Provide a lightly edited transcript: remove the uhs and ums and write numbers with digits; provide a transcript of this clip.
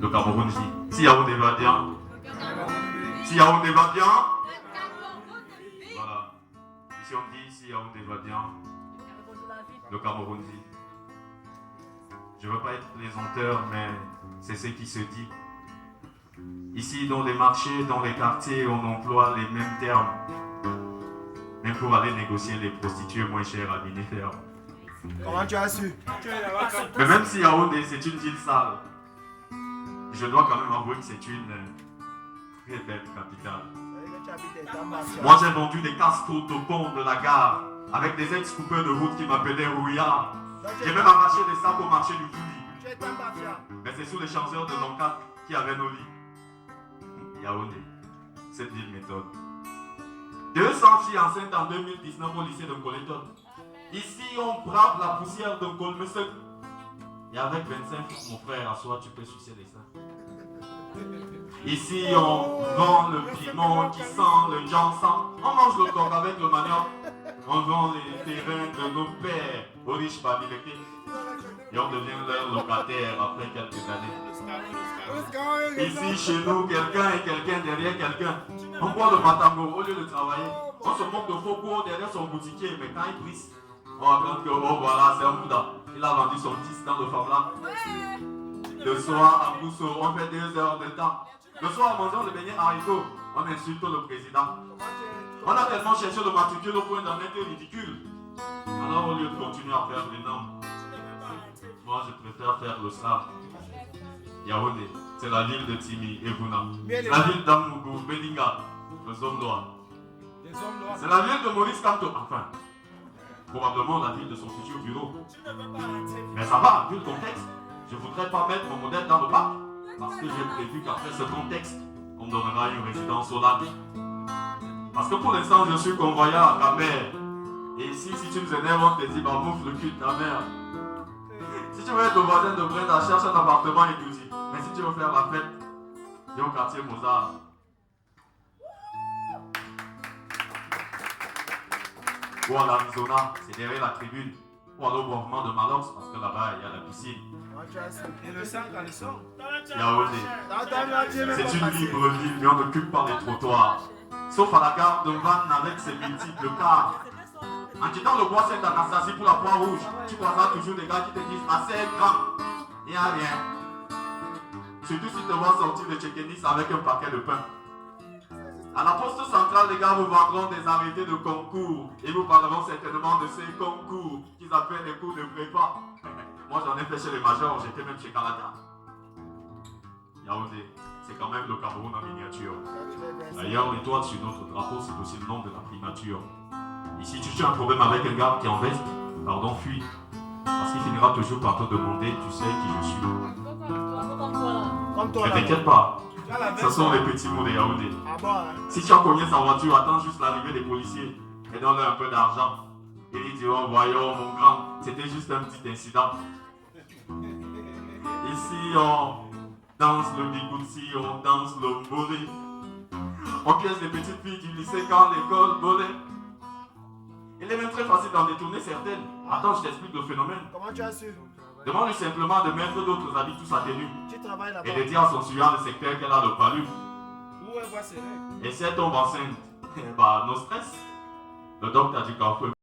Le Cameroun dit. Si Yaoundé va bien. Si Yaoundé va bien. Voilà. Ici on dit si Yaoundé va bien. Le Cameroun dit. Je ne veux pas être plaisanteur, mais c'est ce qui se dit. Ici, dans les marchés, dans les quartiers, on emploie les mêmes termes. Même pour aller négocier les prostituées moins chères à Binifer. Comment tu as su? Mais même si Yaoundé, c'est une ville sale, je dois quand même avouer que c'est une très belle capitale. Moi, j'ai vendu des casse-croûtes au pont de la gare avec des ex-coupeurs de route qui m'appelaient Rouillard. J'ai même arraché des sacs au marché du Fouli. Mais c'est sous les chasseurs de l'Encat qui avaient nos lits. Yaoundé, cette ville m'étonne. 200 filles enceintes en 2019 au lycée de Coléton. Ici, on brave la poussière de Colmesec. Et avec 25 francs, mon frère, à soi, tu peux sucer les seins. Ici, on vend le piment qui sent le jansan. On mange le coq avec le manioc. On vend les terrains de nos pères aux riches babilekés. Et on devient leur locataire après quelques années. Ici, chez nous, quelqu'un est quelqu'un derrière quelqu'un. On boit le matango au lieu de travailler. On se moque de Foko derrière son boutiquier, mais quand il brise, on raconte que, oh voilà, c'est un Bouddha. Il a vendu son 10 dans le Fabla. Le soir, à Bousso, on fait 2 heures de temps. Le soir, en mangeant le beignet haricot, on insulte le président. On a tellement cherché le matricule au point d'en être ridicule. Alors, au lieu de continuer à faire les normes, moi, je préfère faire le slam. Yaoundé, c'est la ville de Timi et Bouna. La ville d'Amougou, Belinga, les hommes noirs. C'est la ville de Maurice Kamto. Enfin, probablement la ville de son futur bureau. Mais ça va, vu le contexte. Je ne voudrais pas mettre mon modèle dans le parc. Parce que j'ai prévu qu'après ce contexte, on me donnera une résidence au lac. Parce que pour l'instant, je suis convoyant à Camer. Et ici, si tu nous énerves, on te dit, bah bouffe le cul de ta mère. Si tu veux être au voisin de Brenda, cherche un appartement et tout dit. Mais si tu veux faire la fête, viens au quartier Mozart. Ou en Arizona, c'est derrière la tribune. Ou aller au mouvement de Malox, parce que là-bas, il y a la piscine. Et le sang quand il sort. Yaoundé, c'est une libre ville, mais on n'occupe pas les trottoirs. Sauf à la gare de Vannes avec ses multiples cars. En quittant le bois Saint-Anastasie pour la poire rouge, tu croiseras toujours des gars qui te disent assez grand. Il n'y a rien. Surtout si tu te vois sortir de Tchékénis avec un paquet de pain. À la poste centrale, les gars vous vendront des arrêtés de concours. Et vous parleront certainement de ces concours qu'ils appellent les cours de prépa. Moi j'en ai fait chez les majors, j'étais même chez Canada. Yaoundé, c'est quand même le Cameroun en miniature. D'ailleurs, l'étoile sur notre drapeau, c'est aussi le nom de la primature. Ici, tu as un problème avec un gars qui est en veste, pardon, fuis. Parce qu'il finira toujours par te demander, tu sais qui je suis. Comme toi, Ne t'inquiète pas, ce sont les petits mots de Yaoundé. Si tu as cogné sa voiture, attends juste l'arrivée des policiers et donne-leur un peu d'argent. Et ils diront, voyons mon grand, c'était juste un petit incident. Ici, on danse le bigoutsi, on danse le mollet. On piège les petites filles du lycée quand l'école volait. Il est même très facile d'en détourner certaines. Attends, je t'explique le phénomène. Comment tu as su? Demande-lui simplement de mettre d'autres habits tous sa tenue. Tu travailles là-bas. Et de dire à son suivant de secteur qu'elle a le palu. Où elle voit ses règles? Et si elle tombe enceinte, bah, no stress. Le docteur a dit qu'en